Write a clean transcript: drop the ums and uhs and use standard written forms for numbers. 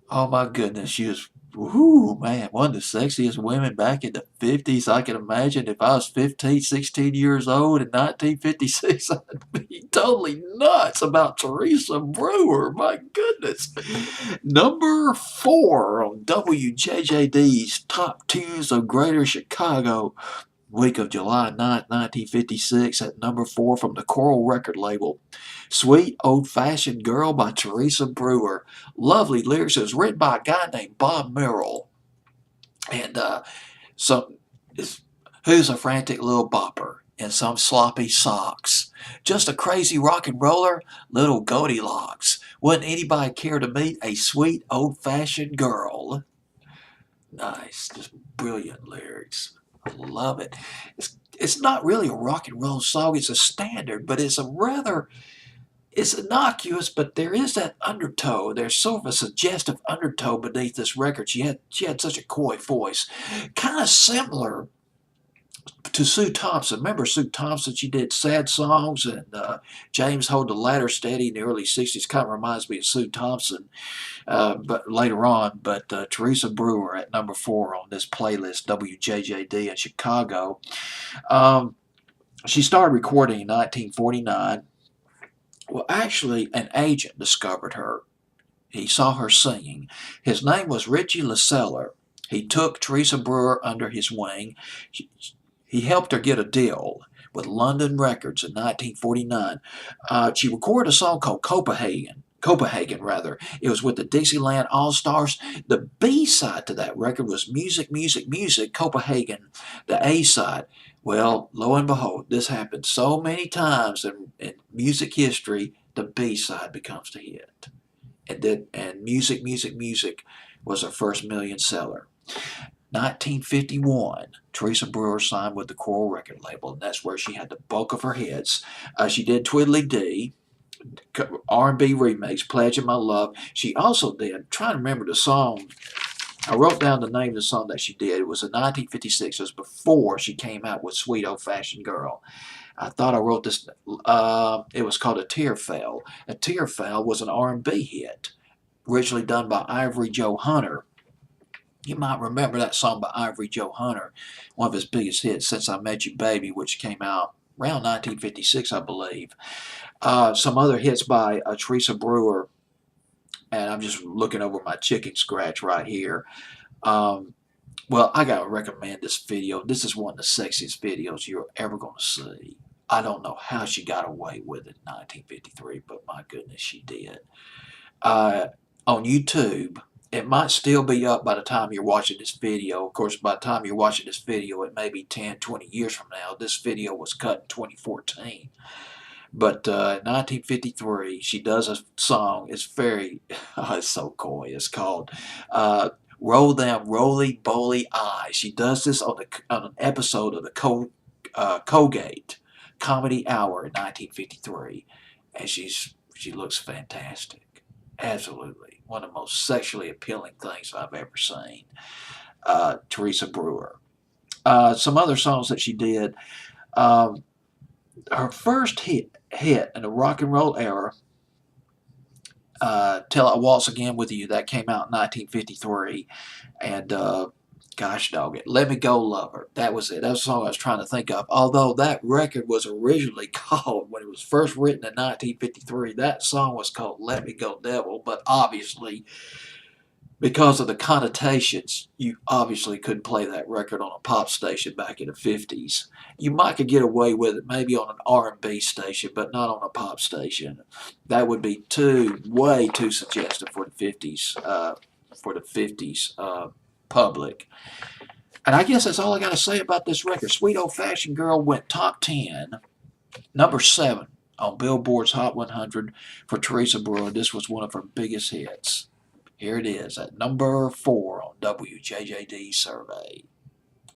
Oh my goodness, she was, whoo, man, one of the sexiest women back in the 50s. I can imagine if I was 15, 16 years old in 1956, I'd be totally nuts about Teresa Brewer. My goodness. Number 4 on WJJD's Top Tunes of Greater Chicago. Week of July 9th, 1956, at number 4 from the Coral record label. Sweet Old Fashioned Girl by Teresa Brewer. Lovely lyrics. It was written by a guy named Bob Merrill. And some who's a frantic little bopper in some sloppy socks. Just a crazy rock and roller, little Goldilocks. Wouldn't anybody care to meet a sweet old fashioned girl? Nice, just brilliant lyrics. I love it. It's not really a rock and roll song. It's a standard, but it's innocuous. But there is that undertow. There's sort of a suggestive undertow beneath this record. She had such a coy voice, kind of similar to Sue Thompson. Remember Sue Thompson? She did sad songs, and James Hold the Ladder Steady in the early '60s. Kind of reminds me of Sue Thompson, but later on. But Teresa Brewer at number 4 on this playlist, WJJD in Chicago. Um, she started recording in 1949. Well, actually, an agent discovered her. He saw her singing. His name was Richie LaSellar. He took Teresa Brewer under his wing. He helped her get a deal with London Records in 1949. She recorded a song called Copenhagen, rather. It was with the Dixieland All-Stars. The B-side to that record was Music, Music, Music, Copenhagen, the A-side. Well, lo and behold, this happened so many times in music history, the B-side becomes the hit. And Music, Music, Music was her first million seller. 1951, Teresa Brewer signed with the Coral record label, and that's where she had the bulk of her hits. She did Twiddly Dee, R&B remakes, Pledge of My Love. She also did, I'm trying to remember the song, I wrote down the name of the song that she did. It was in 1956. It was before she came out with Sweet Old Fashioned Girl. I thought I wrote this, it was called A Tear Fell. A Tear Fell was an R&B hit, originally done by Ivory Joe Hunter. You might remember that song by Ivory Joe Hunter, one of his biggest hits, Since I Met You Baby, which came out around 1956, I believe. Some other hits by Teresa Brewer, and I'm just looking over my chicken scratch right here. Um, well, I gotta recommend this video. This is one of the sexiest videos you're ever gonna see. I don't know how she got away with it in 1953, but my goodness, she did. Uh, on YouTube, it might still be up by the time you're watching this video. Of course, by the time you're watching this video, it may be 10, 20 years from now. This video was cut in 2014. But in 1953, she does a song. It's very, oh, it's so coy. It's called Roll Them Roly-Boly Eyes. She does this on an episode of the Colgate Comedy Hour in 1953. And she looks fantastic. Absolutely. One of the most sexually appealing things I've ever seen. Teresa Brewer. Some other songs that she did. Um, Her first hit in the rock and roll era, Till I Waltz Again With You, that came out in 1953. And gosh dog it, Let Me Go Lover. That was it. That was the song I was trying to think of. Although that record was originally called, when it was first written in 1953, that song was called Let Me Go Devil. But obviously, because of the connotations, you obviously couldn't play that record on a pop station back in the 50s. You might could get away with it maybe on an R&B station, but not on a pop station. That would be way too suggestive for the 50s, public. And I guess that's all I got to say about this record. Sweet Old Fashioned Girl went top 10, number 7 on Billboard's Hot 100 for Teresa Brewer. This was one of her biggest hits. Here it is at number 4 on WJJD survey.